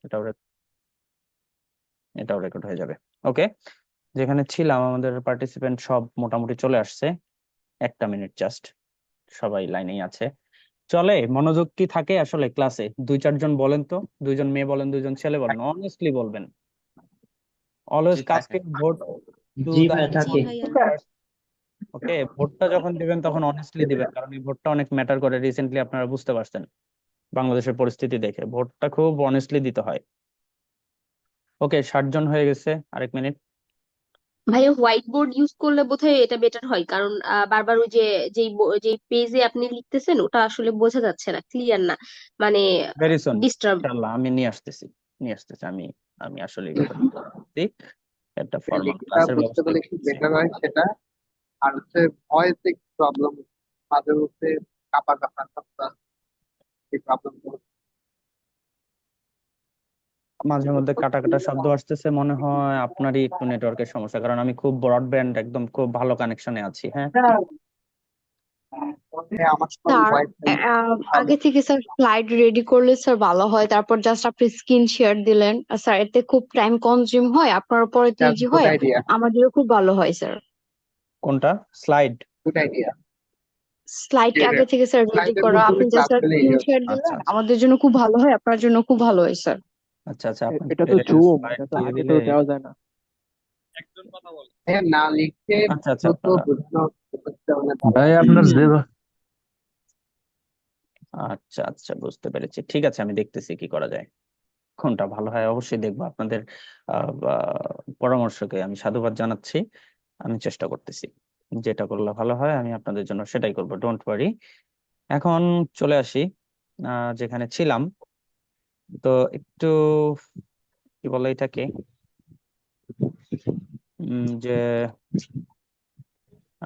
এটাও এটাও রেকর্ড হয়ে যাবে। ওকে, যেখানে ছিলাম আমাদের পার্টিসিপেন্ট সব মোটামুটি চলে আসছে। একটা মিনিট জাস্ট, সবাই লাইনেই আছে। চলে, মনোযোগ কি থাকে আসলে ক্লাসে? দুই চারজন বলেন তো, দুইজন মেয়ে বলেন, দুইজন ছেলে বলেন, অনেস্টলি বলবেন। অলওয়েজ জি কাস্ট থাকে। ইউর ভোট টু জি দা ভাইয়া জি থাকে। ভাইয়া। ওকে, ভোটটা যখন দিবেন তখন অনেস্টলি দিবেন, কারণ এই ভোটটা অনেক ম্যাটার করে। রিসেন্টলি আপনারা বুঝতে পারছেন বাংলাদেশের পরিস্থিতি দেখে ভোটটা খুব অনেস্টলি দিতে হয়। ওকে, 60 জন হয়ে গেছে, আরেক মিনিট। ভাইয়া হোয়াইট বোর্ড ইউজ করলে বোধহয় এটা বেটার হয়, কারণ বারবার ওই যে যেই পেজে আপনি লিখতেছেন ওটা আসলে বোঝা যাচ্ছে না, ক্লিয়ার না, মানে ভেরি সুন, ডিস্টার্ব। ইনশাআল্লাহ আমি নিয়ে আসতেছি আমি। আমি আসলে এই ব্যাপারটা করতেছি। একটা ফর্মাল লেখাটা ক্লাসের বুঝতে ব্যবস্থা পারলে একটু করতেছি। বেটার হয় সেটা। আর হচ্ছে ভয়েসে একটু প্রবলেম, মাঝে মধ্যে কাপা কাপা শব্দ, এই প্রবলেম। মাঝে মধ্যে কাটা কাটা শব্দ আসতেছে, মনে হয় আপনারই একটু নেটওয়ার্কের সমস্যা, কারণ আমি খুব ব্রডব্যান্ড একদম খুব ভালো কানেকশনে আছি। হ্যাঁ, হ্যাঁ, আমার তো স্যার ভয়েস ভালো। আগে থেকে স্যার স্লাইড রেডি করলে স্যার ভালো হয়, তারপর জাস্ট আপনি স্ক্রিন শেয়ার দিলেন। আর স্যার এতে খুব টাইম কনজিউম হয়, আপনার উপরে তো ইজি গুড হয়, আইডিয়া, আমাদেরও খুব ভালো হয় স্যার। কোনটা স্লাইড? Good idea. স্লাইড আগে থেকে স্যার রেডি স্লাইডের করা, মধ্যে আপনি জাস্ট ক্লাস ফেলে স্ক্রিন শেয়ার আচ্ছা দিলেন, আচ্ছা আমাদের জন্য খুব ভালো হয়, আপনার জন্য খুব ভালো হয় স্যার। আচ্ছা আচ্ছা, এটা তো আপনাদের জুম, স্লাইড এটা তো দিয়ে আগে তো দিলে। দেওয়া যায় না। হ্যাঁ, না লিখে আচ্ছা আচ্ছা, দ্রুত আপনারা বোঝানো করতে হলে ভালো ভাই হয়। আপনার যে আচ্ছা আচ্ছা, বুঝতে পেরেছি। ঠিক আছে, আমি দেখতেছি কি করা যায়, কোনটা ভালো হয় অবশ্যই দেখবো। আপনাদের পরামর্শকে আমি সাধুবাদ জানাচ্ছি। আমি চেষ্টা করতেছি, যেটা করলে ভালো হয় আমি আপনাদের জন্য সেটাই করব, ডোন্ট ওয়ারি। এখন চলে আসি যেখানে ছিলাম। তো একটু কি বলে এটাকে, যে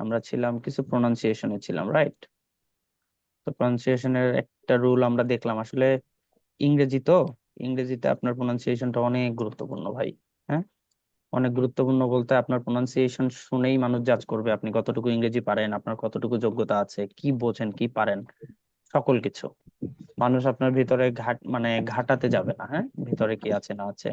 আমরা ছিলাম কিছু প্রোনাউন্সিয়েশনে ছিলাম, রাইট? তো প্রোনাউন্সিয়েশনের একটা রুল আমরা দেখলাম আসলে। ইংরেজি তো, ইংরেজিতে আপনার প্রোনাউন্সিয়েশনটা অনেক গুরুত্বপূর্ণ ভাই। হ্যাঁ, অনেক গুরুত্বপূর্ণ বলতে আপনার প্রোনাউন্সিয়েশন শুনেই মানুষ জাজ করবে আপনি কতটুকু ইংরেজি পারেন, আপনার কতটুকু যোগ্যতা আছে, কি বোঝেন, কি পারেন, সকল কিছু। মানুষ আপনার ভিতরে ঘাটাতে যাবে না, হ্যাঁ, ভিতরে কি আছে না আছে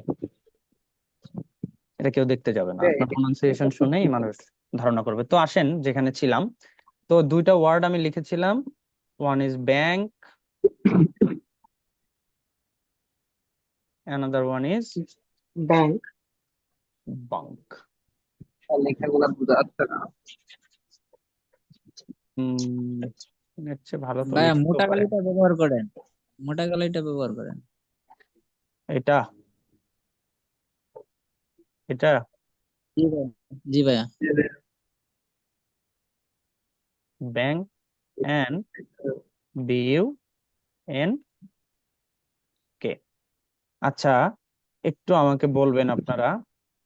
এটা কেউ দেখতে যাবে না, আপনার প্রোনাউন্সিয়েশন শুনেই মানুষ ধারণা করবে। তো আসেন যেখানে ছিলাম। তো দুইটা ওয়ার্ড আমি লিখেছিলাম, one is bank, another one is bank. Bunk. লেখাগুলো বোঝা যাচ্ছে না। এর চেয়ে ভালো তো ভাইয়া লিখতেও মোটা পারে। কালিটা ব্যবহার করেন, মোটা কালিটা ব্যবহার করেন। এটা এটা জি ভাইয়া। জি ভাইয়া। Bank, N B U N K. আচ্ছা, একটু আমাকে বলবেন আপনারা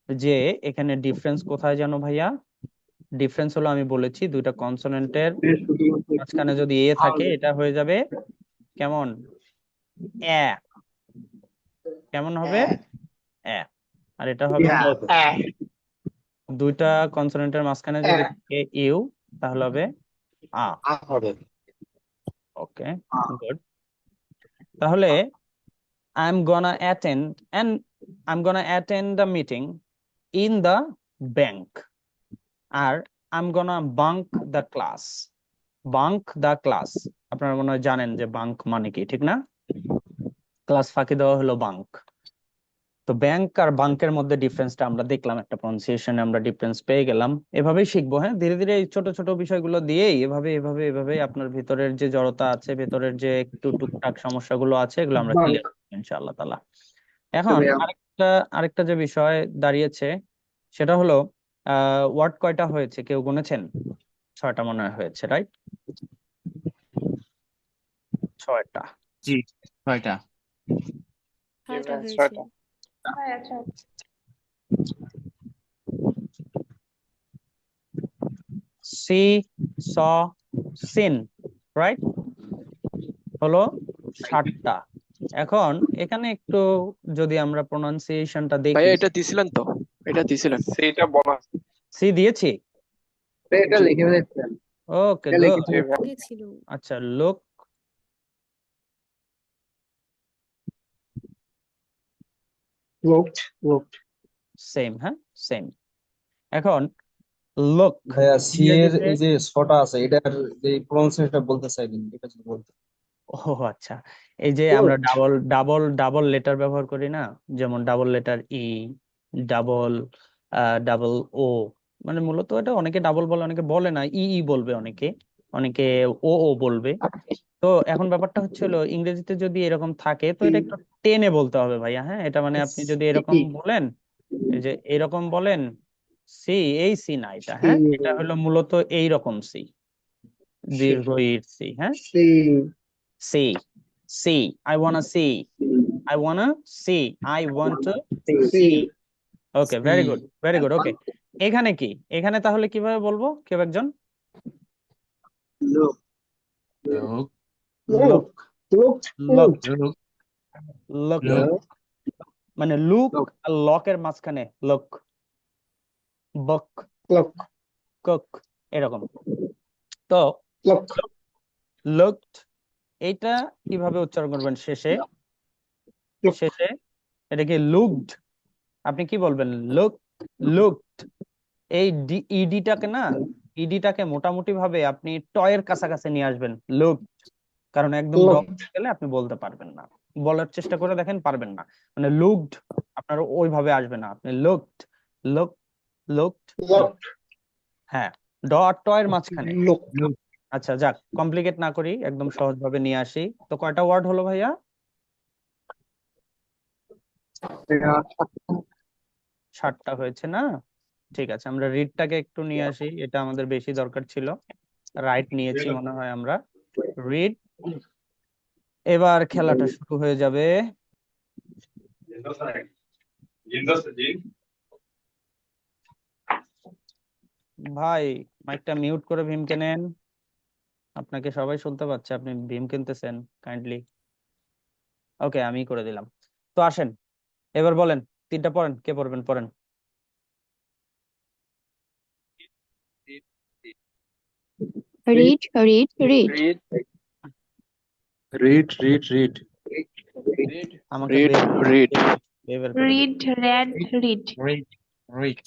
যে এখানে ডিফারেন্স কোথায় জানো ভাইয়া? ডিফারেন্স হলো, আমি বলেছি দুইটা কনসোনেন্টের শুধুমাত্র একটু মাঝখানে যদি এ থাকে এটা হয়ে যাবে কেমন? এ। কেমন হবে? এ। আর এটা হবে দুইটা কনসোনেন্টের মাঝখানে যদি থাকে ইউ, তাহলে হবে আ। ওকে, গুড। তাহলে I'm gonna attend the meeting in the bank, আর I'm gonna bunk the class. Bunk the class, আপনারা মনে হয় জানেন যে বাঙ্ক মানে কি, ঠিক না? ক্লাস ফাঁকি দেওয়া হলো বাঙ্ক। তো ব্যাংক আর বাঙ্কের মধ্যে ডিফারেন্সটা আমরা দেখলাম, একটা প্রনাউন্সিয়েশনে আমরা ডিফারেন্স পেয়ে গেলাম। এভাবেই শিখবো, হ্যাঁ, ধীরে ধীরে এই ছোট ছোট বিষয়গুলো দিয়েই এভাবে এভাবে এভাবে আপনার ভিতরের যে জড়তা আছে, ভেতরের যে একটু টুকটাক সমস্যাগুলো আছে, এগুলো আমরা ক্লিয়ার করবো ইনশাআল্লাহ তাআলা। এখন আরেকটা আরেকটা যে বিষয় দাঁড়িয়েছে সেটা হলো ওয়ার্ড কয়টা হয়েছে কেউ গুনেছেন? 6টা মনে হয় হয়েছে, রাইট? 6টা। জি, ছয়টা। ছয়টা হয়েছে। 6টা। সি, স, সিন, রাইট? হলো 7টা। এখন এখানে একটু যদি আমরা প্রোনাউন্সিয়েশনটা দেখি। ভাইয়া এটা দিছিলেন তো, এটা দিছিলেন। সেটা বলা, সি দিয়েছি। এটা লিখে ফেলেছিলেন। ওকে, এটা গুড। লিখেছি ভাই। আগে ছিল। আচ্ছা, লুক looked, looked. সেম, হ্যাঁ সেম। এখন লুক ভাইয়া সি এর ইংরেজিতে, এই যে ছটা আছে এটার যে প্রনাউন্সিয়েশনটা বলতে চাইলেন এটা যদি বলতে। ও আচ্ছা, এই যে আমরা Looked. Double double double letter ব্যবহার করি না, যেমন double letter E, double double O, মানে মূলত এটা অনেকে ডাবল বলে, অনেকে বলে না, ই ই বলবে, অনেকে অনেকে ও ও বলবে। তো এখন ব্যাপারটা হচ্ছে হলো ইংরেজিতে যদি এরকম থাকে তো এটা একটু টেনে বলতে হবে ভাইয়া, হ্যাঁ। এটা মানে আপনি যদি এরকম C, বলেন, এই যে এরকম বলেন, সি, এই সি না, এটা C, হ্যাঁ, এটা হলো মূলত এই রকম সি, দীর্ঘ ইর সি, হ্যাঁ। C, C, C, I wanna see, I wanna see, I want to see. C. Okay, very good, very good. Okay, এখানে কি, এখানে তাহলে কিভাবে বলবো কেউ একজন? Look, লোক লুক, looked, লুক, looked. লোক লুক, লোক Look, মানে লুক look, আর লকের মাঝখানে লুক, বক, look, কুক, এরকম। তো look, লুকড, এইটা কিভাবে উচ্চারণ করবেন শেষে? look. শেষে এটা কি লুকড, আপনি কি বলবেন? Look, looked. এই ইডিটাকে না, ইডিটাকে মোটামুটি ভাবে আপনি টয়ের কাছাকাছি নিয়ে আসবেন, লুকড, কারণ একদম র Looked, গেলে আপনি বলতে পারবেন না। বলার চেষ্টা করে দেখেন, পারবেন না। মানে লুকড আপনার ওইভাবে আসবে না, আপনি লুকড, লুক, লুকড, looked, হ্যাঁ, ড আর ট এর মাঝখানে। looked. লোক আচ্ছা যাক, কমপ্লিকেট না করি, একদম সহজ ভাবে নিয়ে আসি। তো কয়টা ওয়ার্ড হলো ভাইয়া? 60টা হয়েছে না? ঠিক আছে, আমরা রিডটাকে একটু নিয়ে আসি, এটা আমাদের বেশি দরকার ছিল। রাইট নিয়েছি মনে হয় আমরা, রিড। এবার খেলাটা শুরু হয়ে যাবে। ভাই মাইকটা মিউট করে ভীমকে নেন, আপনাকে সবাই শুনতে পাচ্ছে, আপনি ভীম কিনতেছেন কাইন্ডলি। ওকে, আমি করে দিলাম। তো আসেন, এবার বলেন, তিনটা পড়েন, কে পড়বেন পড়েন। Read, read, read. Read read read read read আমাকে রিড রিড বের করে দিন। read, read. রিড রিড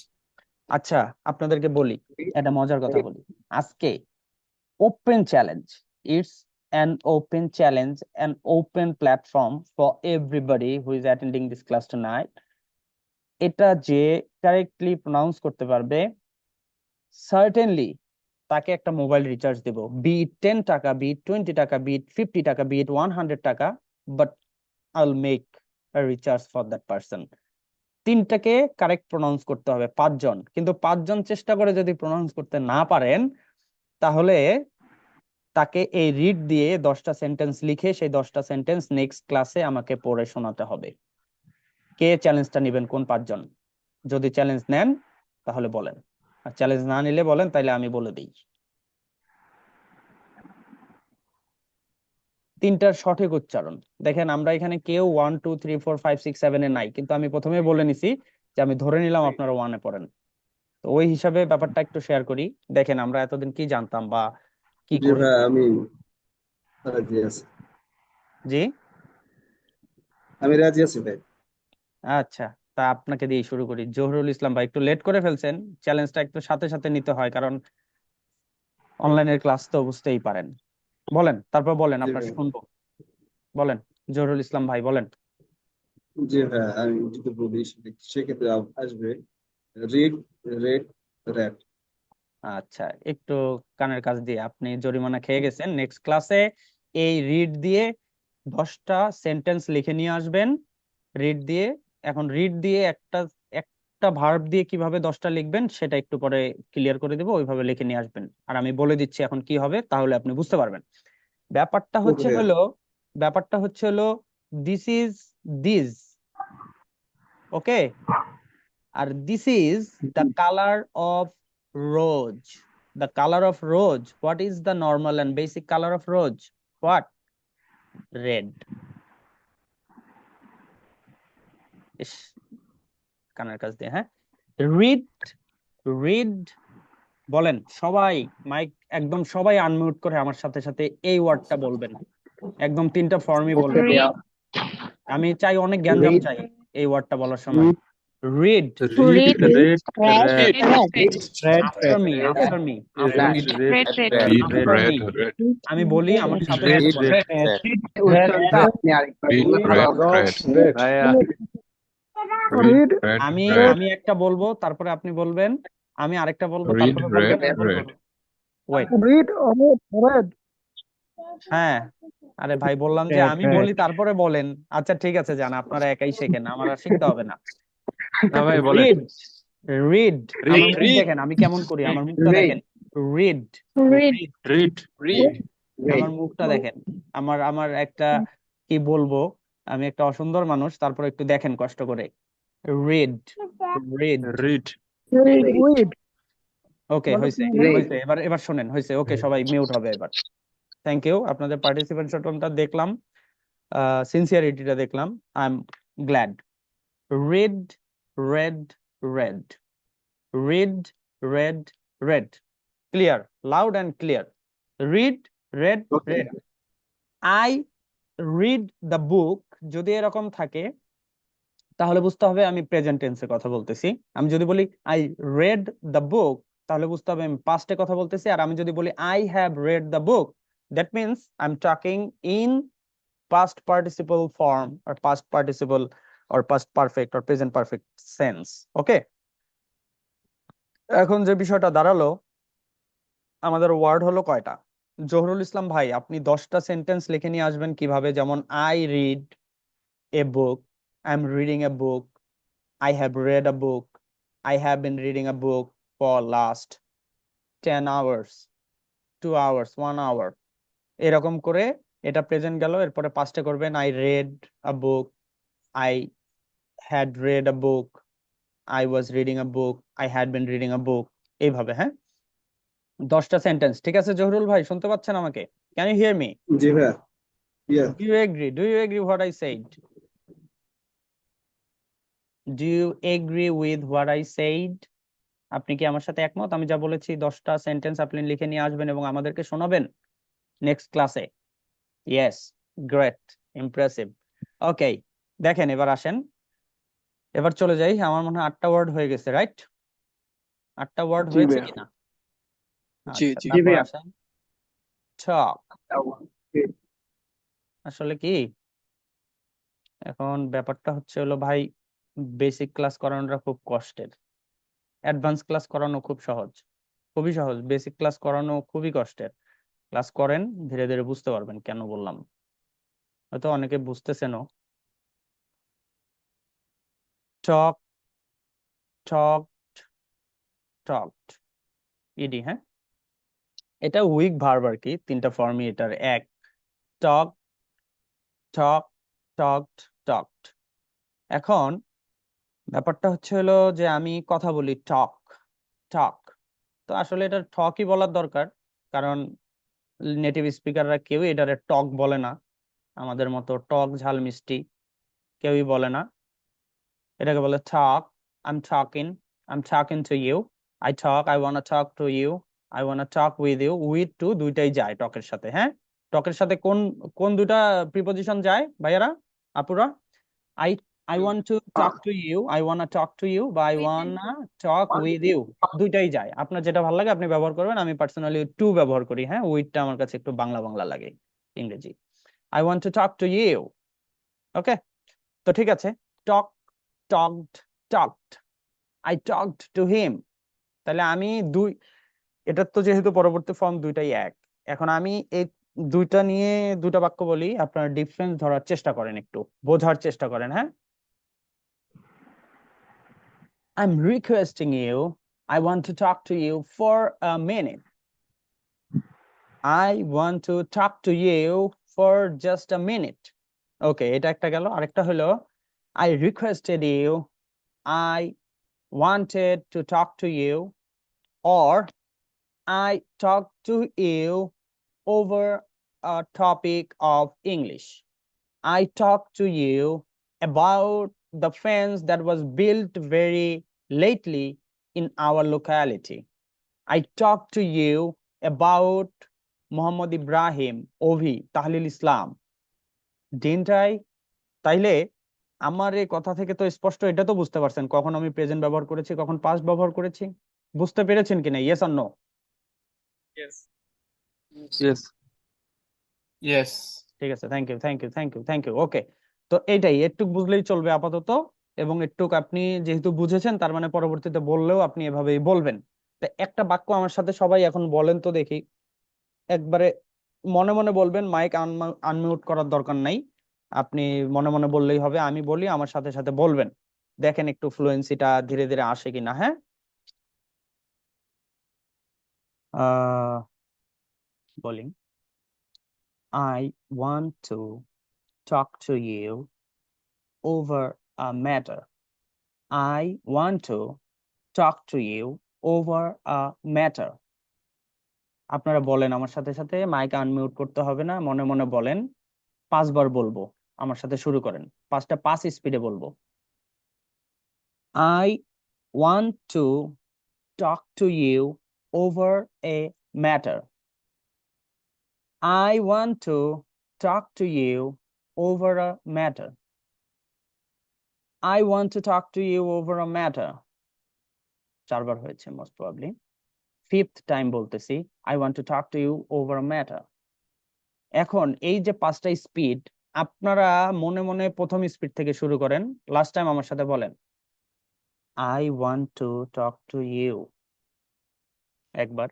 আচ্ছা, আপনাদেরকে বলি, একটা মজার কথা বলি আজকে। Open challenge, it's an open challenge, an open platform for everybody who is attending this class tonight. এটা যে কারেক্টলি প্রনাউন্স করতে পারবে, সার্টেনলি তাকে একটা মোবাইল রিচার্জ দেব, বি 10 টাকা, বি 20 টাকা, বি 50 টাকা, বি 100 টাকা, বাট আইল make a recharge for that person. তিনটাকে কারেক্ট প্রনাউন্স করতে হবে, 5 জন, কিন্তু 5 জন চেষ্টা করে যদি প্রনাউন্স করতে না পারেন, তাহলে তাকে এই রিড দিয়ে 10টা সেন্টেন্স লিখে সেই 10টা সেন্টেন্স নেক্সট ক্লাসে আমাকে পড়ে শোনাতে হবে। কে চ্যালেঞ্জটা নেবেন, কোন 5 জন? যদি চ্যালেঞ্জ নেন তাহলে বলেন, আর চ্যালেঞ্জ না নিলে বলেন, তাইলে আমি বলে দিই। তিনটার সঠিক উচ্চারণ দেখেন, আমরা এখানে কেউ 1 2 3 4 5 6 7 এ নাই, কিন্তু আমি প্রথমে বলে নিছি যে আমি ধরে নিলাম আপনারা 1 এ পড়েন। তো ওই হিসাবে ব্যাপারটা একটু শেয়ার করি। দেখেন আমরা এতদিন কি জানতাম বা কি জি করি। ভাই আমি রাজি আছি, জি, আমি রাজি আছি ভাই। আচ্ছা, তা আপনাকে দিয়ে শুরু করি। জহুরুল ইসলাম ভাই, একটু লেট করে ফেলছেন, চ্যালেঞ্জটা একটু সাথে সাথে নিতে হয়, কারণ অনলাইনের ক্লাস তো বুঝতেই পারেন। বলেন, তারপর বলেন, জি আপনার ভাই, শুনবো, বলেন। জহুরুল ইসলাম ভাই বলেন। জি ভাই আমি যদি বলি সেক্ষেত্রে আসবে রিড রেড রেড। আচ্ছা, একটু কানের কাছ দিয়ে, আপনি জরিমানা খেয়ে গেছেন। নেক্সট ক্লাসে এই রিড দিয়ে 10টা সেন্টেন্স লিখে নিয়ে আসবেন, রিড দিয়ে। এখন রিড দিয়ে একটা একটা ভার্ব দিয়ে কিভাবে 10টা লিখবেন সেটা একটু পরে ক্লিয়ার করে দেবো, ওইভাবে লিখে নিয়ে আসবেন। আর আমি বলে দিচ্ছি এখন কি হবে, তাহলে আপনি বুঝতে পারবেন। ব্যাপারটা হচ্ছে ওকে হলো, ব্যাপারটা হচ্ছে হলো, দিস ইজ দিস, ওকে, আর this is the colour of rose. The colour of rose, what is the normal and basic colour of rose? What? Red. ইস, কানের কাছ দিয়ে, হ্যাঁ। রিড, রিড, বলেন সবাই, মাইক একদম সবাই আনমিউট করে আমার সাথে সাথে এই ওয়ার্ডটা বলবেন, একদম 3টা ফর্মই বলবেন। Read, আমি চাই অনেক গ্যাঞ্জাম Read, চাই, এই ওয়ার্ডটা বলার সময়? Read. Read, Red. read, Red. read. After me, after me, after me, Read. After me. Red. আমি বলি, আমার সাথে Red. সাথে বলেন। উচ্চারণটা আপনি আরেকবার Read. বললে ভালো হবে। Red. Read. Red. আমি Red. আমি একটা বলবো, তারপরে আপনি বলবেন। আমি আরেকটা বলবো, Read. তারপরে বলবেন, Red. এরপরে Red. ওয়েট। হ্যাঁ, আরে ভাই বললাম যে আমি বলি তারপরে বলেন। আচ্ছা ঠিক আছে, জান, আপনারা একাই শেখেন, আমার আর শিখতে হবে না। না ভাই বলেন। Read, read. আমার Read. মুখ দেখেন, আমি কেমন করি, আমার মুখটা Read. দেখেন। Read, Read. Read. আমার মুখটা দেখেন। আমার আমার একটা কি বলবো, আমি একটা অসুন্দর মানুষ, তারপর একটু দেখেন কষ্ট করে। Read, read. Read. Read. ওকে, হয়েছে, Read. হয়েছে। এবার এবার শোনেন, হয়েছে। ওকে, সবাই মিউট হবে এবার। থ্যাংক ইউ, আপনাদের পার্টিসিপেশনটা দেখলাম, সিনসিয়ারিটিটা দেখলাম। I am glad. Read, red, red, read, red, red. Clear, loud and clear. Read, red, Okay. Red. I read the book, যদি এরকম থাকে তাহলে বুঝতে হবে আমি প্রেজেন্ট টেন্সে কথা বলতেছি। আমি যদি বলি আই রেড দ্য বুক, তাহলে বুঝতে হবে আমি পাস্টে কথা বলতেছি। আর আমি যদি বলি I have read the book, that means I am talking in past participle form or past participle or past perfect or present perfect sense. ওকে, এখন যে বিষয়টা দাঁড়ালো, আমাদের ওয়ার্ড হলো কয়টা? জহুরুল ইসলাম ভাই, আপনি 10টা সেন্টেন্স লিখে নিয়ে আসবেন কিভাবে? যেমন I read a book, I am reading a book, I have read a book, I have been reading a book for last 10 hours, 2 hours, 1 hour, এরকম করে এটা প্রেজেন্ট গেল। এরপরে পাস্টে করবেন I read a book, I had read a book, I was reading a book, I had been reading a book, এইভাবে। হ্যাঁ, 10টা sentence. ঠিক আছে জহুরুল ভাই, শুনতে পাচ্ছেন আমাকে? Can you hear me? জি ভাইয়া, ইয়া, Do you agree? Do you agree what I said? Do you agree with what I said? আপনি কি আমার সাথে একমত? আমি যা বলেছি 10টা সেন্টেন্স আপনি লিখে নিয়ে আসবেন এবং আমাদেরকে শোনাবেন নেক্সট ক্লাসে। Yes, great, impressive. ওকে, দেখেন এবার আসেন, এবার চলে যাই। আমার মনে হয় 8টা ওয়ার্ড হয়ে গেছে, রাইট? 8টা ওয়ার্ড জি হয়েছে ভাইয়া। কিনা? জি, আচ্ছা, জি। তারপর ভাইয়া। আসেন টক। আসলে কি, এখন ব্যাপারটা হচ্ছে হলো ভাই, বেসিক ক্লাস করানোটা খুব কষ্টের, অ্যাডভান্স ক্লাস করানো খুব সহজ, খুবই সহজ। বেসিক ক্লাস করানো খুবই কষ্টের। ক্লাস করেন, ধীরে ধীরে বুঝতে পারবেন কেন বললাম। হয়তো অনেকে বুঝতেছেনও। টক, টকড, টকড, ইডি। হ্যাঁ, এটা উইক ভার্ব আর কি, 3টা ফর্মই এটার এক। টক, টক, টকড, টকড। এখন ব্যাপারটা হচ্ছে হলো যে আমি কথা বলি টক, টক, তো আসলে এটা টকই বলার দরকার, কারণ নেটিভ স্পিকাররা কেউ এটারে টক বলে না। আমাদের মতো টক ঝাল মিষ্টি কেউই বলে না, এটাকে বলে টক। I'm talking, I'm talking to you, I talk, I wanna talk to you, I wanna talk with you. With to দুইটাই যায় টকের সাথে। হ্যাঁ, টকের সাথে কোন কোন দুটা প্রিপজিশন যায় ভাইয়ারা, আপুরা? I I want to talk to you, I wanna talk to you, বা I wanna talk with you, দুইটাই যায়। আপনার যেটা ভালো লাগে আপনি ব্যবহার করবেন। আমি পার্সোনালি টু ব্যবহার করি। হ্যাঁ, উইথটা আমার কাছে একটু বাংলা বাংলা লাগে, ইংরেজি। I want to talk to you. ওকে, তো ঠিক আছে। টক, talked, talked, I talked to him. তাহলে আমি দুই, এটার তো যেহেতু পরবর্তী ফর্ম দুইটাই এক, এখন আমি এই দুইটা নিয়ে দুটা বাক্য বলি, আপনারা ডিফারেন্স ধরার চেষ্টা করেন, একটু বোঝার চেষ্টা করেন। হ্যাঁ, I'm requesting you, I want to talk to you for a minute. I want to talk to you for just a minute. ওকে, এটা একটা গেল। আরেকটা হলো I requested you, I wanted to talk to you, or I talked to you over a topic of English. I talked to you about the fence that was built very lately in our locality. I talked to you about Muhammad Ibrahim, Ovi, Tahlil Islam. Didn't I? তাইলে আমার এই কথা থেকে তো স্পষ্ট এটা তো বুঝতে পারছেন কখন আমি প্রেজেন্ট ব্যবহার করেছি কখন পাস্ট ব্যবহার করেছি, বুঝতে পেরেছেন কিনা? ইয়েস আর নো? Yes. ইয়েস। ঠিক আছে, thank you thank you thank you thank you. Okay, তো এইটাই একটু বুঝলেই চলবে আপাতত, এবং একটু আপনি যেহেতু বুঝেছেন তার মানে পরবর্তীতে বললেও আপনি এভাবেই বলবেন। তো একটা বাক্য আমার সাথে সবাই এখন বলেন তো দেখি, একবারে মনে মনে বলবেন, মাইক আনমিউট করার দরকার নাই, আপনি মনে মনে বললেই হবে, আমি বলি আমার সাথে সাথে বলবেন, দেখেন একটু ফ্লুয়েন্সিটা ধীরে ধীরে আসে কিনা। হ্যাঁ, বলি, I want to talk to you over a matter. I want to talk to you over a matter. আপনারা বলেন আমার সাথে সাথে, মাইক আনমিউট করতে হবে না, মনে মনে বলেন, 5 বার বলবো, আমার সাথে শুরু করেন, 5টা 5 স্পিডে বলবো। I want to talk to you over a matter. I want to talk to you over a matter. I want to talk to you over a matter. 4 বার হয়েছে মোস্ট প্রবাবলি। 5th টাইম বলতেছি, I want to talk to you over a matter. এখন এই যে 5টা speed, আপনারা মনে মনে প্রথম স্পিড থেকে শুরু করেন, লাস্ট টাইম আমার সাথে বলেন, I want to talk to you। একবার,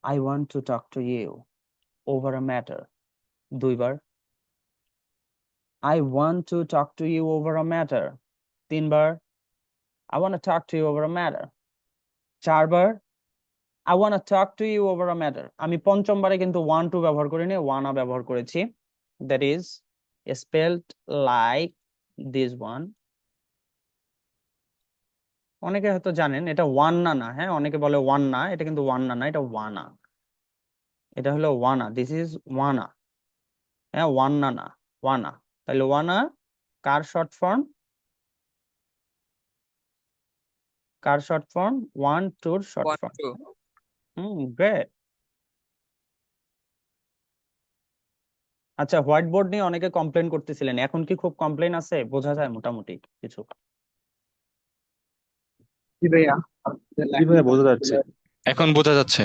I want to talk to you over a matter। 2বার, I want to talk to you over a matter। 3বার, I want to talk to you over a matter। 4বার, I want to talk to you over a matter। আমি পঞ্চমবারে কিন্তু 1 2 ব্যবহার করিনি, wanna ব্যবহার করেছি, that is spelled like this one। অনেকে হয়তো জানেন এটা ওয়ান্না না, হ্যাঁ, অনেকে বলে ওয়ান্না, এটা কিন্তু ওয়ান্না না, এটা ওয়ানা, এটা হলো ওয়ানা, দিস ইজ ওয়ানা, হ্যাঁ, ওয়ান্না না, ওয়ানা। তাহলে ওয়ানা কার শর্ট ফর্ম? কার short form? 1 2 short 1 form. 2 great. আচ্ছা, হোয়াইট বোর্ড নিয়ে অনেকে কমপ্লেন করতেছিলেন, এখন কি খুব কমপ্লেন আছে? বোঝা যায় মোটামুটি কিছু? জি ভাইয়া জি ভাইয়া, বোঝা যাচ্ছে। এখন বোঝা যাচ্ছে।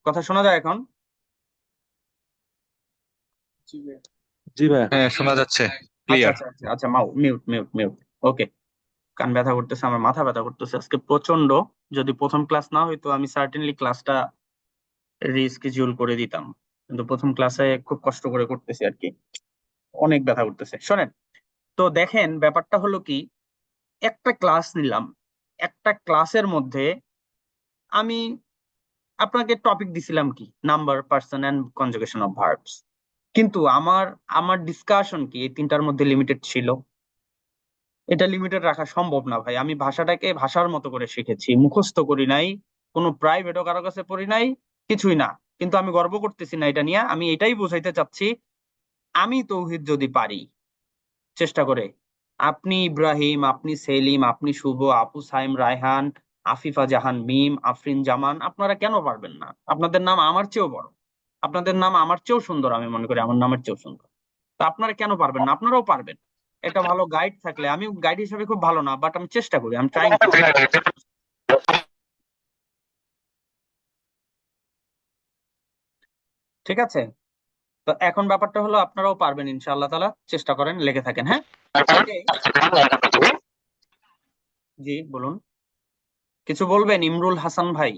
কথা শোনা যায় এখন? জি ভাইয়া। জি ভাইয়া। হ্যাঁ, শোনা যাচ্ছে আচ্ছা ক্লিয়ার। আচ্ছা আচ্ছা আচ্ছা, মিউট মিউট মিউট। ওকে, কান ব্যথা করতেছে, আমার মাথা ব্যথা করতেছে আজকে প্রচন্ড। যদি প্রথম ক্লাস না হইতো আমি সার্টেনলি ক্লাসটা রিস্কেডিউল করে দিতাম, কিন্তু প্রথম ক্লাসে খুব কষ্ট করে করতেছি আর কি, অনেক ব্যথা করতেছে। শোনেন, তো দেখেন ব্যাপারটা হলো কি, একটা ক্লাস নিলাম, একটা ক্লাসের মধ্যে আমি আপনাকে টপিক দিছিলাম কি, number, person and conjugation of verbs, কিন্তু আমার আমার ডিসকাশন কি এই 3টার মধ্যে লিমিটেড ছিল? এটা লিমিটেড রাখা সম্ভব না ভাই। আমি ভাষাটাকে ভাষার মতো করে শিখেছি, মুখস্থ করি নাই, কোনো প্রাইভেটও কারো কাছে পড়ি নাই, কিছুই না। কিন্তু আমি গর্ব করতেছি না এটা নিয়ে, আমি এটাই বোঝাইতে চাচ্ছি, আমি তৌহিদ যদি পারি চেষ্টা করে, আপনি ইব্রাহিম, আপনি সেলিম, আপনি শুভ, আপু সাইম, রায়হান, আফিফা জাহান, মিম, আফরিন জামান, আপনারা কেন পারবেন না? আপনাদের নাম আমার চেয়েও বড়, আপনাদের নাম আমার চেয়েও সুন্দর, আমি মনে করি আমার নামের চেয়েও সুন্দর। তা আপনারা কেন পারবেন না? আপনারাও পারবেন। একটা ভালো গাইড থাকলে, আমি গাইড হিসেবে খুব ভালো না, বাট আমি চেষ্টা করি, আমি ট্রাইং। ঠিক আছে, তো এখন ব্যাপারটা হলো আপনারাও পারবেন ইনশাআল্লাহ তাআলা, চেষ্টা করেন, লেগে থাকেন। হ্যাঁ, জি বলুন, কিছু বলবেন? ইমরুল হাসান ভাই,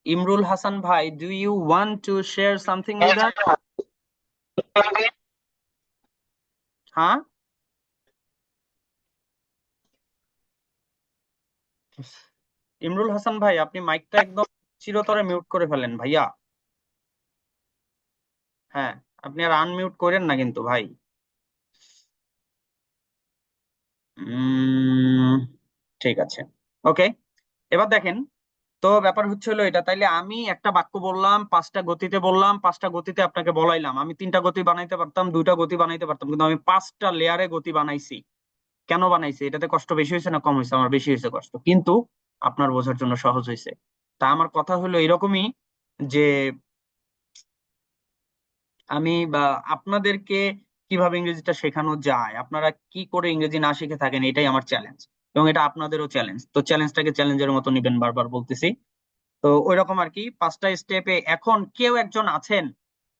ইমরুল হাসান ভাই, do you want to share something with us? হ্যাঁ, ইমরুল হাসান ভাই, আপনি মাইকটা একদম চিরতরে মিউট করে ফেলেন ভাইয়া। হ্যাঁ, আপনি আর আনমিউট করেন না কিন্তু ভাই। ঠিক আছে, ওকে, এবার দেখেন, তো ব্যাপার হচ্ছে হলো এটা, তাইলে আমি একটা বাক্য বললাম, 5টা গতিতে বললাম, 5টা গতিতে আপনাকে বলাইলাম, আমি 3টা গতি বানাইতে পারতাম, 2টা গতি বানাইতে পারতাম, কিন্তু আমি 5টা লেয়ারে গতি বানাইছি। কেন বানাইছি? এটাতে কষ্ট বেশি হয়েছে না কম হয়েছে? আমার বেশি হয়েছে কষ্ট, কিন্তু আপনার বোঝার জন্য সহজ হয়েছে। তা আমার কথা হলো এরকমই যে আমি বা আপনাদেরকে কিভাবে ইংরেজিটা শেখানো যায়, আপনারা কি করে ইংরেজি না শিখে থাকেন, এটাই আমার চ্যালেঞ্জ, এবং এটা আপনাদেরও চ্যালেঞ্জ। তো চ্যালেঞ্জটাকে চ্যালেঞ্জের মতো নিবেন, বারবার বলতেছি। তো ওই রকম আর কি 5টা স্টেপে। এখন কেউ একজন আছেন,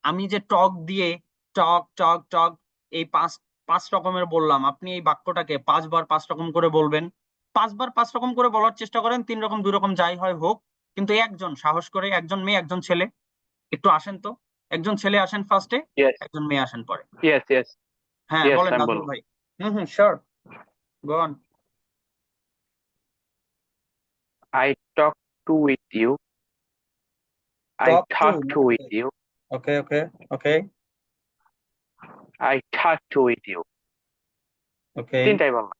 আমি যে টক দিয়ে টক টক টক এই পাঁচ পাঁচ রকমের বললাম, আপনি এই বাক্যটাকে 5বার 5 রকম করে বলবেন। 5বার 5 রকম করে বলার চেষ্টা করেন, 3 রকম 2 রকম যাই হয় হোক, কিন্তু একজন সাহস করে, একজন মেয়ে একজন ছেলে, একটু আসেন তো। একজন ছেলে আসেন ফার্স্টে, Yes, একজন মেয়ে আসেন পরে। yes, yes, হ্যাঁ yes, বলেন I'm নাজমুল বলবো। ভাই। Hmm, sure, go on. I talk to with you. I talk to, talk to with you. Okay okay okay I talk to with you. Okay. তিনটাই বললাম।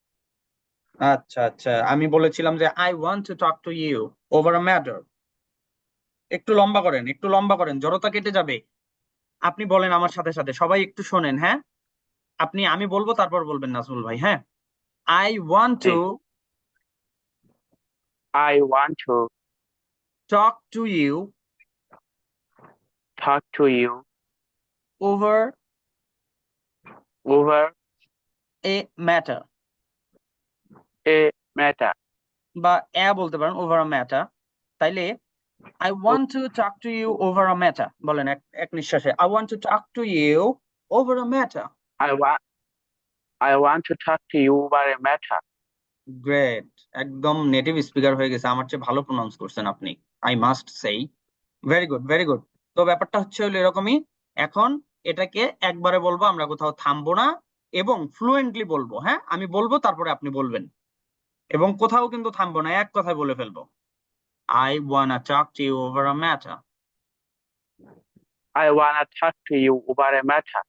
আচ্ছা আচ্ছা, আমি বলেছিলাম যে I want to talk to you over a matter. একটু লম্বা করেন, একটু লম্বা করেন, জড়তা কেটে যাবে। আপনি বলেন আমার সাথে সাথে, সবাই একটু শোনেন, হ্যাঁ? আমি বলবো তারপর বলবেন নাজমুল ভাই, হ্যাঁ? I want to I want to talk to you talk to you over over a matter, a matter. বা বলতে পারেন ওভার আ ম্যাটার। তাইলে I want to talk to you over a matter, বলেন এক এক নিঃশ্বাসে, I want to talk to you over a matter. I want to talk to you over a matter. Great, একদম native speaker হয়ে গেছে, আমার চেয়ে ভালো প্রোনাউন্স করছেন আপনি, আই মাস্ট সেই। Very good, very good. তো ব্যাপারটা হলো এরকমই। এখন এটাকে একবারে বলবো, আমরা কোথাও থামবো না, এবং ফ্লুয়েন্টলি বলবো। হ্যাঁ, আমি বলবো তারপরে আপনি বলবেন, এবং কোথাও কিন্তু থামবো না, এক কথায় বলে ফেলবো। I wanna talk to you over a matter. I wanna talk to you over a matter.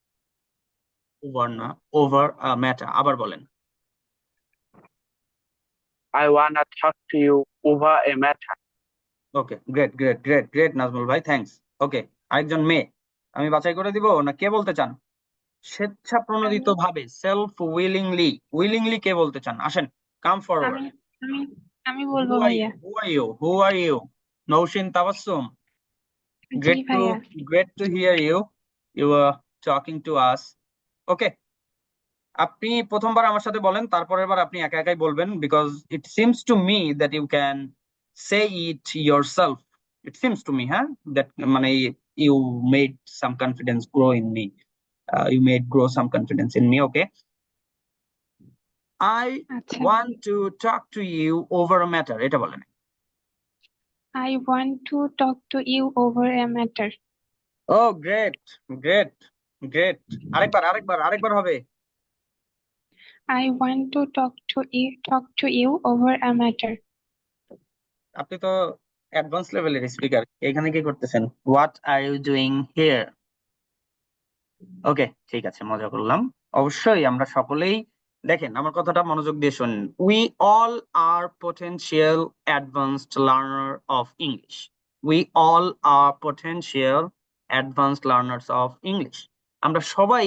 Over না, over a matter, আবার বলেন। I wanna talk to you over a matter. Okay, great great great great Nazmul ভাই, thanks. ওকে, আরেকজন মেয়ে, আমি বাছাই করে দিব না, কে বলতে চান? স্বেচ্ছা প্রণোদিত ভাবে, সেলফ উইলিংলি, উইলিংলি কে বলতে চান? আসেন, কাম ফরওয়ার্ড। আমি আমি হু বলবো আর ভাইয়া। You, who are you, who are you? Naushin Tabassum, জি great to ভাইয়া। great to hear you, you are talking to us. ওকে, আপনি প্রথমবার আমার সাথে বলেন, তারপরের বার আপনি একা একাই বলবেন, because it seems to me that you can say it yourself. It seems to me, হ্যাঁ, that মানে you made some confidence grow in me. You made grow some confidence in me. Okay, I আচ্ছা। want to talk to you over a matter, এটা বলেন। I want to talk to you over a matter. Oh, great, great, great. আরেকবার হবে। I want to talk to you over a matter. আপনি তো advance লেভেলের speaker, এখানে কি করতেছেন? What are you doing here? Okay, ঠিক আছে, মজা করলাম। অবশ্যই আমরা সকলেই, দেখেন আমার কথাটা মনোযোগ দিয়ে শুনুন। We all are potential advanced learner of English. We all are potential advanced learners of English. আমরা সবাই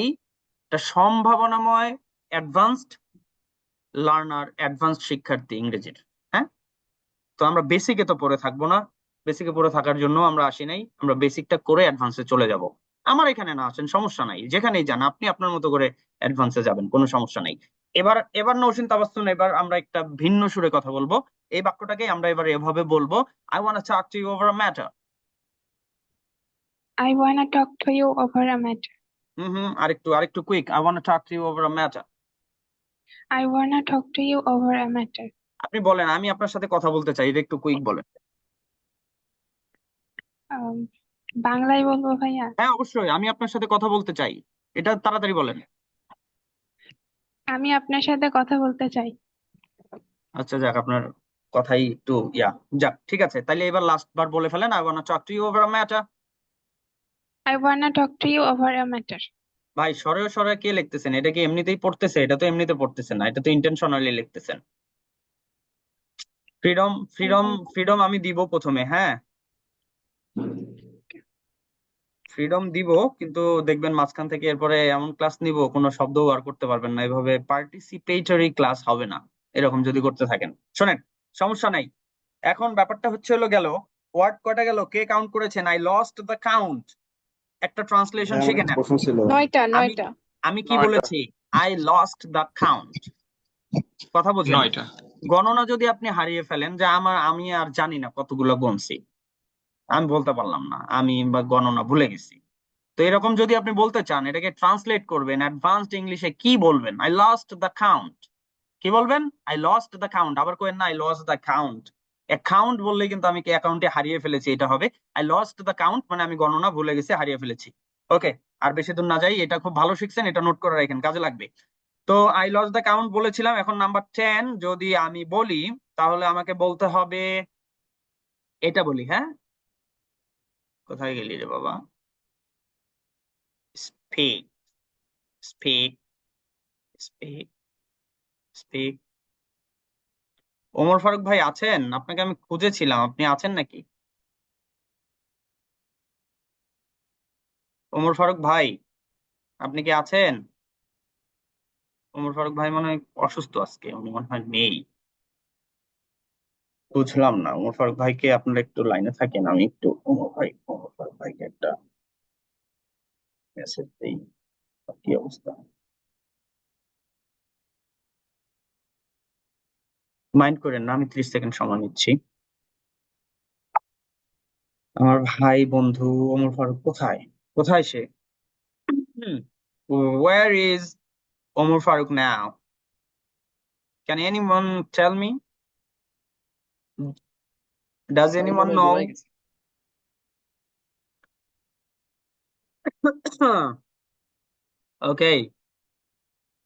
একটা সম্ভাবনাময় অ্যাডভান্সড লার্নার, অ্যাডভান্সড শিক্ষার্থী ইংরেজির। হ্যাঁ, তো আমরা বেসিকে তো পড়ে থাকবো না, বেসিকে পড়ে থাকার জন্য আমরা আসি নাই, আমরা বেসিকটা করে অ্যাডভান্সে চলে যাব। আমার এখানে না আসেন, সমস্যা নাই, যেখানেই যান আপনি আপনার মতো করে অ্যাডভান্সে যাবেন, কোনো সমস্যা নাই। এবার এবার নৌশিন তাবাসসুম, এবার আমরা একটা ভিন্ন সুরে কথা বলবো। এই বাক্যটাকে আমরা এবার এভাবে বলবো, I want to talk to you over a matter. I wanna talk to you over a matter. আরেকটু quick, I want to talk to you over a matter. I wanna talk to you over a matter. আপনি বলেন, আমি আপনার সাথে কথা বলতে চাই, এটা একটু কুইক বলেন। বাংলায় বলবো ভাইয়া? হ্যাঁ অবশ্যই, আমি আপনার সাথে কথা বলতে চাই, এটা তাড়াতাড়ি বলেন। আমি আপনার সাথে কথা বলতে চাই। আচ্ছা যাক, আপনার কথাই একটু যাক, ঠিক আছে, তাইলে এবার লাস্ট বার বলে ফেলেন, I want to talk to you over a matter. I wanna talk to you over a matter. ভাই সরে সরে কে লিখতেছেন? এটা কি এমনিতেই পড়তেছে? এটা তো এমনিতে পড়তেছেন না, এটা তো ইন্টেনশনালি লিখতেছেন। ফ্রিডম ফ্রিডম ফ্রিডম আমি দিব প্রথমে, হ্যাঁ ফ্রিডম দিব, কিন্তু দেখবেন মাঝখান থেকে এরপরে এমন ক্লাস নিব, কোনো শব্দ আর করতে পারবেন না, এভাবে পার্টিসিপেটরি ক্লাস হবে না এরকম যদি করতে থাকেন। শোনেন, সমস্যা নাই। এখন ব্যাপারটা হলো গেল, ওয়ার্ড কয়টা গেল কে কাউন্ট করেছেন? I lost the count. একটা ট্রান্সলেশন আমার শিখে একটা নেন। প্রশ্ন ছিল। আমি আমি কি 9টা। বলেছি? I lost the count. কথা বোঝেন? 9টা। গণনা যদি আপনি হারিয়ে ফেলেন, যে আমি আর জানি না কতগুলো গুনছি, আমি বলতে পারলাম না, আমি বা গণনা ভুলে গেছি। তো এরকম যদি আপনি বলতে চান, এটাকে ট্রান্সলেট করবেন অ্যাডভান্সড ইংলিশে, কি বলবেন? I lost the count. কি বলবেন? I lost the count. আবার কোয়েন না I lost the count. Account বললে কিন্তু আমি কি অ্যাকাউন্টে হারিয়ে ফেলেছি, এটা হবে আই লস্ট দ্য কাউন্ট, মানে আমি গণনা ভুলে গেছি, হারিয়ে ফেলেছি। ওকে, আর বেশি দূর না যাই, এটা খুব ভালো শিখছেন, এটা নোট করে রাখেন, কাজে লাগবে। তো আই লস্ট দ্য কাউন্ট বলেছিলাম। এখন নাম্বার 10 যদি আমি বলি, তাহলে আমাকে বলতে হবে, এটা বলি, হ্যাঁ? কোথায় গেলি রে বাবা? Speak, speak, speak, speak. Omar Faruk ভাই আছেন? আপনাকে আমি খুঁজেছিলাম, আপনি আছেন নাকি? ওমর ফারুক ভাই, আপনি কি আছেন? ওমর ফারুক ভাই মনে হয় অসুস্থ আজকে, উনি মনে হয় নেই, বুঝলাম না। ওমর ফারুক ভাইকে আপনারা একটু লাইনে থাকেন, আমি একটু ওমর ফারুক ভাইকে একটা মেসেজ দিই, কি অবস্থা। মাইন্ড করেন না, আমি 30 সেকেন্ড সময় নিচ্ছি। আমার ভাই বন্ধু ওমর ফারুক কোথায়? কোথায় সে? Where is Omar Farooq now? Can anyone tell me? Does anyone know? Okay.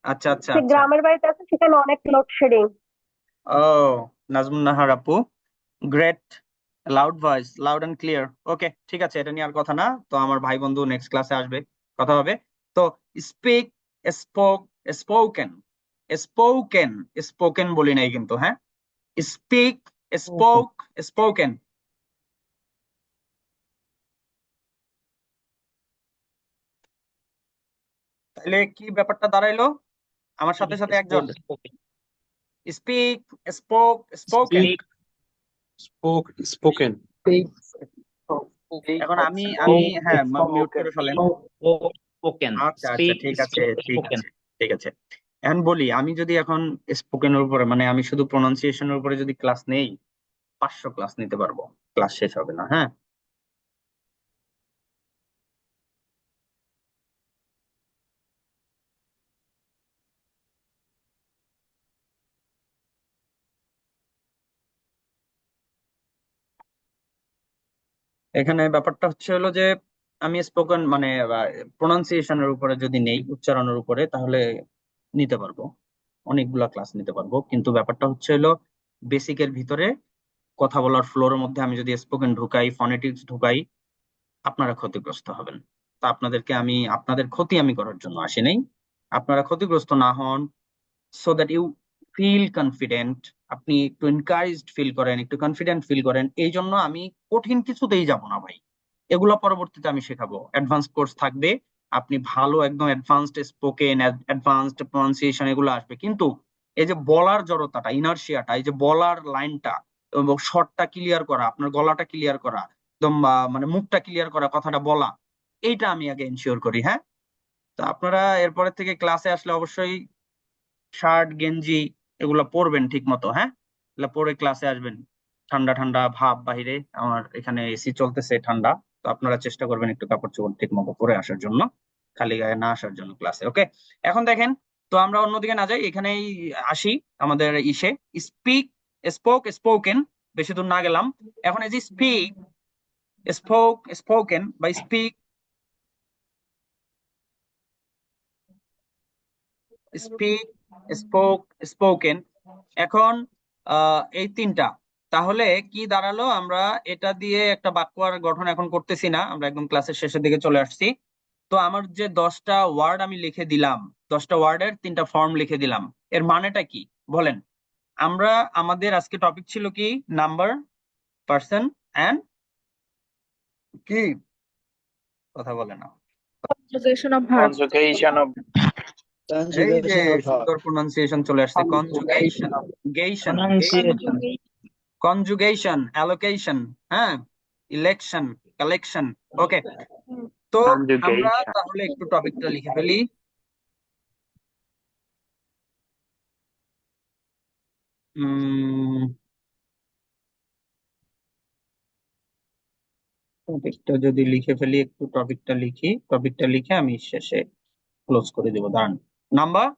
আচ্ছা আচ্ছা সে আচ্ছা। গ্রামের বাড়িতে আছে, সেখানে অনেক লোডশেডিং। ও, নাজমুন নাহার আপু, great, loud voice, loud and clear. Okay, ঠিক আছে, এটা নিয়ে আর কথা না। তো আমার ভাই বন্ধু নেক্সট ক্লাসে আসবে, কথা হবে। তো speak, spoke, spoken, spoken, spoken বলি নাই কিন্তু, হ্যাঁ? Speak, spoke, spoken. তাহলে কি ব্যাপারটা দাঁড়াইলো? আমার সাথে সাথে একজন speak, spoke, spoken. Spoke, spoken. এখন আমি হ্যাঁ, মিউট করে ফেলেন। আচ্ছা আচ্ছা, ঠিক আছে, ঠিক আছে, ঠিক আছে। এখন বলি, আমি যদি এখন স্পোকেনের উপরে, মানে আমি শুধু প্রনাউন্সিয়েশনের উপরে যদি ক্লাস নেই, 500 ক্লাস নিতে পারবো, ক্লাস শেষ হবে না, হ্যাঁ? এখানে ব্যাপারটা হলো যে আমি স্পোকেন মানে প্রনাউন্সিয়েশনের উপরে যদি নেই, উচ্চারণের উপরে, তাহলে নিতে পারবো, অনেকগুলা ক্লাস নিতে পারবো। কিন্তু ব্যাপারটা হলো বেসিকের ভিতরে কথা বলার ফ্লোর মধ্যে আমি যদি স্পোকেন ঢুকাই, ফনেটিক্স ঢুকাই, আপনারা ক্ষতিগ্রস্ত হবেন। তা আপনাদের ক্ষতি আমি করার জন্য আসি নাই, আপনারা ক্ষতিগ্রস্ত না হন, so that you feel confident, আপনি একটু এনকারেজড ফিল করেন, একটু কনফিডেন্ট ফিল করেন। এই জন্য আমি কঠিন কিছুতেই যাব না ভাই, এগুলো পরবর্তীতে আমি শেখাবো, অ্যাডভান্স কোর্স থাকবে, আপনি ভালো একদম অ্যাডভান্সড স্পোকেন, অ্যাডভান্সড প্রনাউন্সিয়েশন এগুলো আসবে। কিন্তু এই যে বলার জড়তাটা, ইনার্শিয়াটা, এই যে বলার লাইনটা এবং শর্টটা ক্লিয়ার করা, আপনার গলাটা ক্লিয়ার করা, একদম মানে মুখটা ক্লিয়ার করা, কথাটা বলা, এইটা আমি আগে এনশিওর করি, হ্যাঁ? তো আপনারা এরপরের থেকে ক্লাসে আসলে অবশ্যই শার্ট গেঞ্জি এগুলো পরবেন ঠিক মতো, হ্যাঁ? এগুলো পরে ক্লাসে আসবেন। ঠান্ডা ঠান্ডা ভাব বাহিরে, আমার এখানে এসি চলতেছে, ঠান্ডা। তো আপনারা চেষ্টা করবেন একটু কাপড় চোপড় ঠিক মতো পরে আসার জন্য, খালি গায়ে না আসার জন্য ক্লাসে, ওকে? এখন দেখেন, তো আমরা অন্যদিকে না যাই, এখানেই আসি আমাদের ইসে। স্পিক, স্পোক, স্পোকেন, বেশি দূর না গেলাম। এখন এই যে স্পিক, স্পোক, স্পোকেন বা স্পিক, স্পিক, স্পোক, স্পোকেন, এখন এই তিনটা, তাহলে কি দাঁড়ালো? আমরা এটা দিয়ে একটা বাক্য আর গঠন এখন করতেছি না, আমরা একদম ক্লাসের শেষের দিকে চলে আসছি। তো আমার যে 10টা ওয়ার্ড আমি লিখে দিলাম, 10টা ওয়ার্ডের 3টা ফর্ম লিখে দিলাম, এর মানেটা কি বলেন? আমরা আমাদের আজকে টপিক ছিল কি? নাম্বার, পার্সন এন্ড কি, কথা বলে না। Conjugation of verb. Conjugation of এই যে Conjugation of verb. সুন্দর প্রনাউন্সিয়েশন চলে আসছে, কনজুগেশন, গেশন, কনজুগেশন, অ্যালোকেশন, হ্যাঁ, ইলেকশন, কালেকশন, ওকে। তো আমরা conjugation. তাহলে একটু টপিকটা লিখে ফেলি। টপিকটা যদি লিখে ফেলি, একটু টপিকটা লিখি, টপিকটা লিখে আমি শেষে ক্লোজ করে দেবো। দাঁড়ান। নাম্বার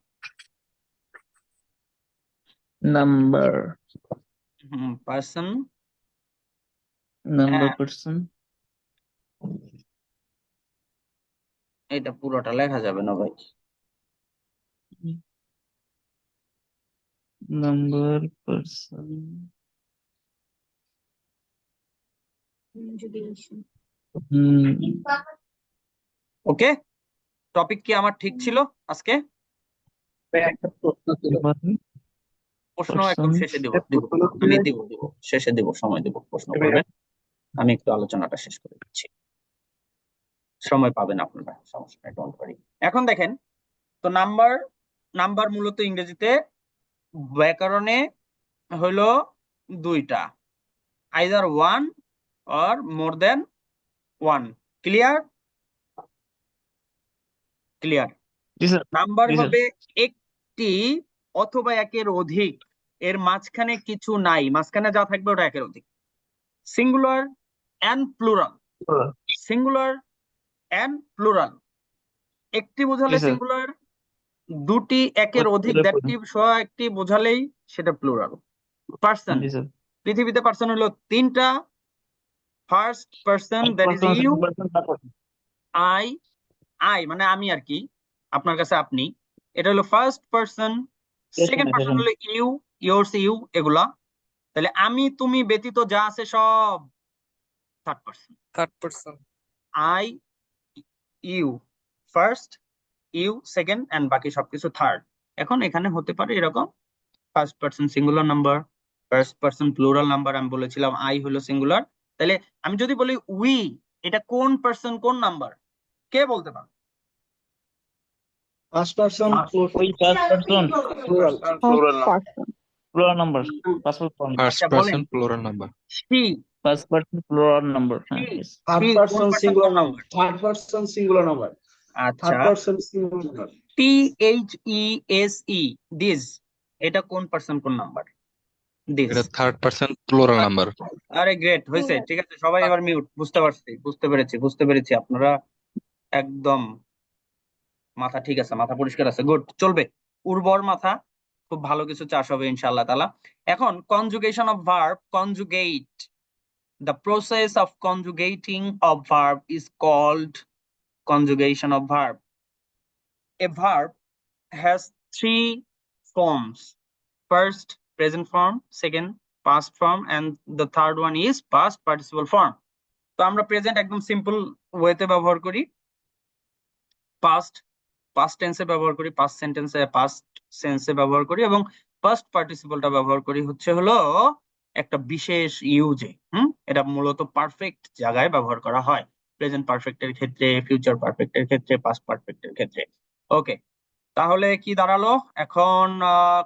পার্সন person, এটা পুরোটা লেখা যাবে না ভাই। person. ওকে, টপিক কি আমার ঠিক ছিল আজকে? একটা প্রশ্ন ছিল। প্রশ্ন একদম Person. শেষে দিব প্রশ্ন আমি ছিল, দিব শেষে দিব, সময় দেব, প্রশ্ন করবেন। আমি একটু আলোচনাটা শেষ করে দিচ্ছি, সময় পাবেন আপনারা, সমস্যা নেই, ডোন্ট ওয়ারি। এখন দেখেন তো, নাম্বার মূলত ইংরেজিতে ব্যাকরণে হলো দুইটা, either one or more than one. Clear? Clear. Yes, sir. Number Yes, sir. হবে একটি অথবা একের অধিক, এর মাঝখানে কিছু নাই, মাঝখানে যা থাকবে ওটা একের অধিক। Singular and plural, singular and plural. একটি বোঝালে Yes, sir. সিঙ্গুলার, দুটি একের অধিক দ্যাটটি সহ একটি বোঝালেই সেটা প্লুরাল। Person, Yes, sir. পৃথিবীতে পার্সন হলো তিনটা। First person, that is Person, you. second person, I মানে আমি আর কি, আপনার কাছে আপনি, এটা হলো ফার্স্ট পার্সন। সেকেন্ড পার্সন হলো ইউ, ইয়োরস, ইউ, এগুলা। তাহলে আমি তুমি ব্যতীত যা আছে সব third person. Third person. I, you first, you second, and বাকি সবকিছু থার্ড। এখন এখানে হতে পারে এরকম, first person singular number, first person plural number. আমি বলেছিলাম আই হলো সিঙ্গুলার। তাহলে আমি যদি বলি উই, এটা কোন পার্সন কোন নাম্বার, কে বলতে পারে? First person first person, plural. Plural number. plural numbers. First person, first আচ্ছা বলেন, person plural number. She, first person, plural number. Yes. Third কোন পারসন person সিঙ্গুলার কোন number, third person singular number, আচ্ছা, third person singular number. THESE, this, এটা কোন person কোন number? This. এটা third person plural number. আরে great, হয়েছে, ঠিক আছে, সবাই এবার মিউট। বুঝতে পেরেছি আপনারা একদম মাথা ঠিক আছে, মাথা পরিষ্কার আছে, গুড, চলবে, উর্বর মাথা, খুব ভালো কিছু চাষ হবে ইনশাআল্লাহ তাআলা। এখন conjugation of verb, conjugate, the process of conjugating of verb is called conjugation of verb. A verb has three forms: first present form, second past form, and the third one is past participle form. তো আমরা present একদম simple ওয়েতে ব্যবহার করি, past টেন্সে ব্যবহার করি, past সেন্সে ব্যবহার করি, এবং পাস্ট পার্টিসিপলটা ব্যবহার করি হলো একটা বিশেষ ইউজে। এটা মূলত পারফেক্ট জায়গায় ব্যবহার করা হয়, প্রেজেন্ট পারফেক্টের ক্ষেত্রে, ফিউচার পারফেক্টের ক্ষেত্রে, পাস্ট পারফেক্টের ক্ষেত্রে। ওকে, তাহলে কি দাঁড়ালো এখন?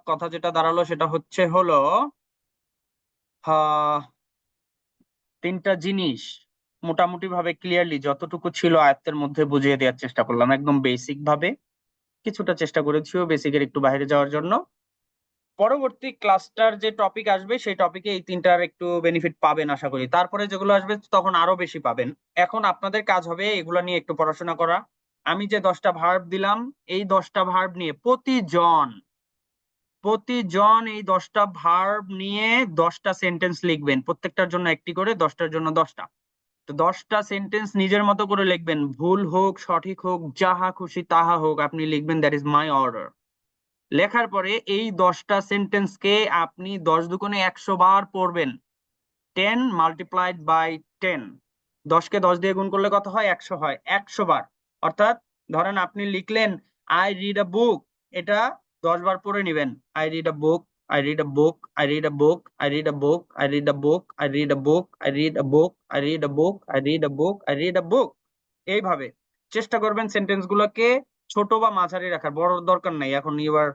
কথা যেটা দাঁড়ালো সেটা হলো তিনটা জিনিস মোটামুটি ভাবে ক্লিয়ারলি যতটুকু ছিল আয়ত্তের মধ্যে বুঝিয়ে দেওয়ার চেষ্টা করলাম, একদম বেসিক ভাবে, কিছুটা চেষ্টা করেছিও বেসিকের একটু বাইরে যাওয়ার জন্য। পরবর্তী ক্লাসটার যে টপিক আসবে সেই টপিকে এই তিনটার একটু বেনিফিট পাবেন আশা করি, তারপরে যেগুলো আসবে তখন আরো বেশি পাবেন। এখন আপনাদের কাজ হবে এগুলো নিয়ে একটু পড়াশোনা করা। আমি যে 10টা ভার্ব দিলাম, এই 10টা ভার্ব নিয়ে প্রতিজন এই 10টা ভার্ব নিয়ে 10টা সেন্টেন্স লিখবেন, প্রত্যেকটার জন্য একটি করে, 10টার জন্য 10টা। তো 10টা সেন্টেন্স নিজের মতো করে লিখবেন, ভুল হোক সঠিক হোক যাহা খুশি তাহা হোক, আপনি লিখবেন দ্যাট ইজ মাই অর্ডার। লেখার পরে এই 10টা সেন্টেন্সকে আপনি 10 দুগুণে 100 বার পড়বেন। 10 মাল্টিপ্লাইড বাই 10, 10কে 10 দিয়ে গুণ করলে কত হয়? 100 হয়, 100 বার। অর্থাৎ ধরেন আপনি লিখলেন আই রিড আ বুক, এটা 10 বার পড়ে নেবেন। I read a book, I read a book, I read a book, I read a book, I read a book, I read a book, I read a book, I read a book, I read a book, I read a book. এইভাবে চেষ্টা করবেন sentence গুলোকে ছোট বা মাঝারি রাখার, বড় দরকার নাই, এখন ইউ আর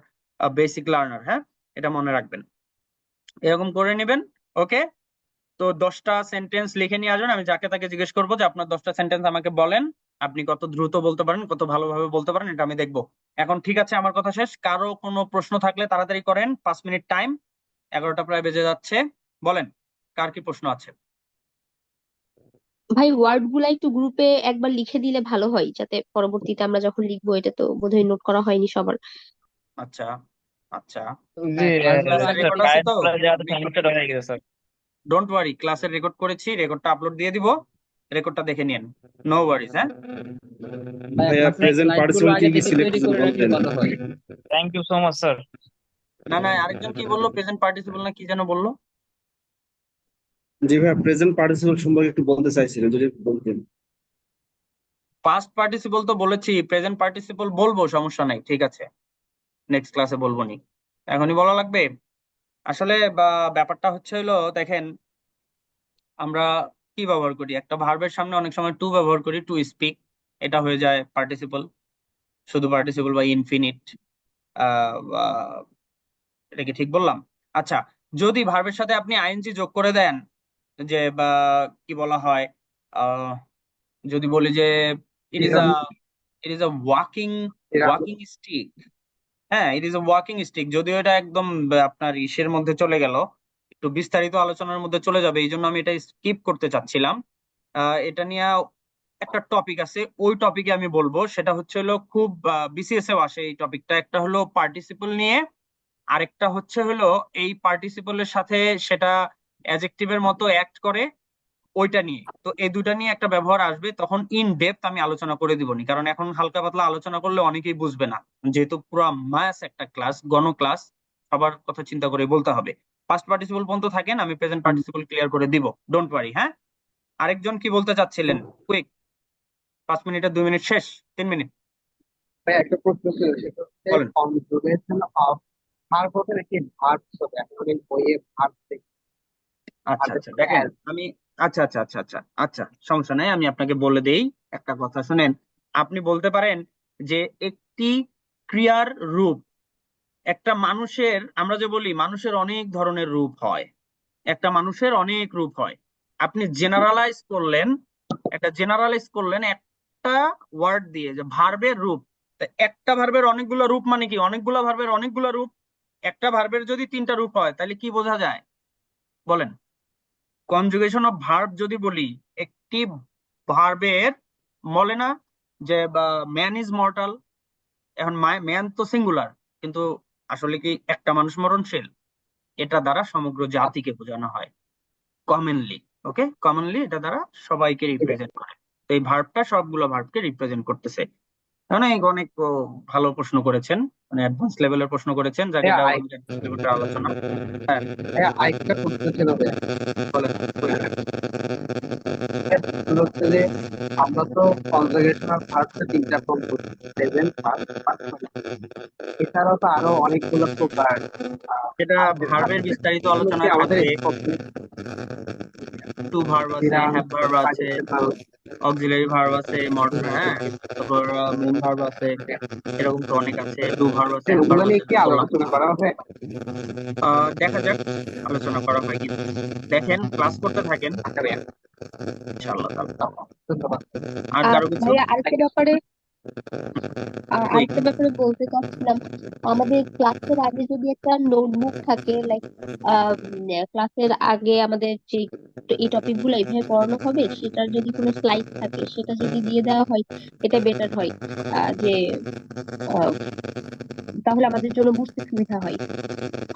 বেসিক লার্নার, হ্যাঁ, এটা মনে রাখবেন, এরকম করে নেবেন। ওকে, তো 10টা সেন্টেন্স লিখে নিয়ে আসবেন, আমি যাকে তাকে জিজ্ঞেস করবো যে আপনার 10টা সেন্টেন্স আমাকে বলেন, আপনি কত দ্রুত বলতে পারেন, কত ভালোভাবে বলতে পারেন, এটা আমি দেখবো। এখন ঠিক আছে, আমার কথা শেষ। কারো কোনো প্রশ্ন থাকলে তাড়াতাড়ি করেন, 5 মিনিট টাইম, 11টা প্রায় বেজে যাচ্ছে। বলেন, কার কি প্রশ্ন আছে? ভাই ওয়ার্ড গুলা একটু গ্রুপে একবার লিখে দিলে ভালো হয়, যাতে পরবর্তীতে আমরা যখন লিখবো, এটা তো বোধহয় নোট করা হয়নি সবার। আচ্ছা আচ্ছা, জি ক্লাসের স্যার, রেকর্ড আছে টাইপ তো? করা যাতে সাবমিটেড হয়ে গেছে স্যার। ডোন্ট ওয়ারি, ক্লাসের রেকর্ড করেছি, রেকর্ডটা আপলোড দিয়ে দিব, রেকর্ডটা দেখে নিন, নো ওয়ারিজ। হ্যাঁ, ভাইয়া প্রেজেন্ট পার্টিসিপল কি কি ছিল একটু যদি বলতেন। Thank you so much sir. না না, আরেকজন কি বললো? প্রেজেন্ট পার্টিসিপল না কি যেন বললো? জি ভাইয়া প্রেজেন্ট পার্টিসিপল সম্পর্কে একটু বলতে চাইছিলেন, যদি একটু বলতেন। পাস্ট পার্টিসিপল তো বলেছি, প্রেজেন্ট পার্টিসিপল বলবো, সমস্যা নাই, ঠিক আছে, নেক্সট ক্লাসে বলবো নি, এখনই বলা লাগবে? আসলে ব্যাপারটা হচ্ছে হলো, দেখেন, আমরা কি ব্যবহার করি, একটা ভার্বের সামনে অনেক সময় টু ব্যবহার করি, টু স্পিক, এটা হয়ে যায় পার্টিসিপল, শুধু পার্টিসিপল বা ইনফিনিট। এটা কি ঠিক বললাম? আচ্ছা, যদি ভার্বের সাথে আপনি আইএনজি যোগ করে দেন, যে কি বলা হয়, আহ যদি বলি যে it is a walking stick. হ্যাঁ, it is a walking stick, যদিও এটা একদম আপনার ইসের মধ্যে চলে গেল, একটু বিস্তারিত আলোচনার মধ্যে চলে যাবে, এই জন্য আমি এটা স্কিপ করতে চাচ্ছিলাম। এটা নিয়ে একটা টপিক আছে, ওই টপিকে আমি বলবো, সেটা হচ্ছে হলো খুব বিসিএস এও আসে এই টপিকটা। একটা হলো পার্টিসিপল নিয়ে, আরেকটা হচ্ছে হলো এই পার্টিসিপলের সাথে সেটা অ্যাডজেক্টিভের মতো অ্যাক্ট করে, ওইটা নিয়ে। তো এই দুটা নিয়ে একটা ব্যবহার আসবে, তখন ইন ডেপথ আমি আলোচনা করে দিবনি, কারণ এখন হালকা পাতলা আলোচনা করলে অনেকেই বুঝবে না, যেহেতু পুরো মাস একটা ক্লাস, গণ ক্লাস, সবার কথা চিন্তা করে বলতে হবে। ফার্স্ট পার্টিসিপল পর্যন্ত থাকেন, আমি প্রেজেন্ট পার্টিসিপল ক্লিয়ার করে দিব, ডোন্ট ওয়ারি। হ্যাঁ, আরেকজন কি বলতে চাচ্ছিলেন? কুইক, 5 মিনিটে 2 মিনিট শেষ, 3 মিনিট। ভাই একটা প্রশ্ন ছিল, সেটা হচ্ছে বলেন। কনজুগেশন অফ ভার্ব হবে নাকি ভার্ব হবে? এখন এই বইয়ে ভার্ব থেকে আচ্ছা আচ্ছা, দেখেন আমি, আচ্ছা আচ্ছা আচ্ছা আচ্ছা আচ্ছা, সমস্যা নাই, আমি আপনাকে বলে দেই। একটা কথা শুনেন, আপনি বলতে পারেন যে একটি ক্রিয়ার রূপ, একটা মানুষের, আমরা যে বলি মানুষের অনেক ধরনের রূপ হয়, একটা মানুষের অনেক রূপ হয়, আপনি জেনারেলাইজ করলেন, একটা ওয়ার্ড দিয়ে, যে ভার্বের রূপ। তা একটা ভার্বের অনেকগুলো রূপ মানে কি? অনেকগুলো ভার্বের অনেকগুলো রূপ। একটা ভার্বের যদি 3টা রূপ হয়, তাহলে কি বোঝা যায়? বলেন। কনজুগেশন অফ ভার্ব যদি বলি, একটি ভার্বের, বলে না যে ম্যান ইজ মর্টাল, এখন ম্যান তো সিঙ্গুলার, কিন্তু আসলে কি একটা মানুষ মরণশীল? এটা দ্বারা সমগ্র জাতিকে বোঝানো হয় কমনলি। ওকে, কমনলি এটা দ্বারা সবাইকে রিপ্রেজেন্ট করে। তো এই ভার্বটা সবগুলো ভার্বকে রিপ্রেজেন্ট করতেছে। অনেক অনেক ভালো প্রশ্ন করেছেন, মানে অ্যাডভান্স লেভেলের প্রশ্ন করেছেন, যাকে এটা আমাদের advanced level এর আলোচনা। হ্যাঁ, আরেকটা প্রশ্ন ছিল ভাইয়া। বলেন। সেটা হচ্ছে যে আমরা তো কনজুগেশনাল ভার্বটা 3টা ফর্ম করি, প্রেজেন্ট, পাস্ট, এছাড়াও তো আরো অনেকগুলো প্রকার সেটা ভার্বের বিস্তারিত এগুলো কি আলোচনায় আমাদের থাকবে। টু ভার্ব আছে, হ্যাভ ভার্ব আছে, অক্সিলারি ভার্ব আছে, হ্যাঁ, তারপর মেইন ভার্ব আছে, এরকম তো অনেক আছে, ডু ভার্ব আছে, হ্যাভ ওগুলো ভার্ব নিয়ে আছে, কি আলোচনা করা হবে? দেখা যাক আলোচনা করা হয় কি। দেখেন, ক্লাস করতে থাকেন, ইনশাআল্লাহ তাআলা। ধন্যবাদ। আর কারো কিছু? ভাইয়া আরেকটা ব্যাপারে কুইক। বলতে চাচ্ছিলাম, আমাদের ক্লাসের আগে যদি একটা নোটবুক থাকে, লাইক ক্লাসের আগে আমাদের যে এই টপিক গুলো এইভাবে পড়ানো হবে, সেটার যদি কোনো স্লাইড থাকে, সেটা যদি দিয়ে দেওয়া হয়, এটা বেটার হয়। যে তাহলে আমাদের জন্য বুঝতে সুবিধা হয়।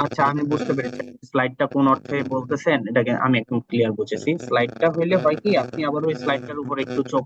আচ্ছা, আমি বুঝতে পেরেছি স্লাইডটা কোন অর্থে বলতেছেন, এটাকে আমি একদম ক্লিয়ার বুঝেছি। স্লাইডটা হইলে হয় কি, আপনি আবার ওই স্লাইডটার উপর একটু চোখ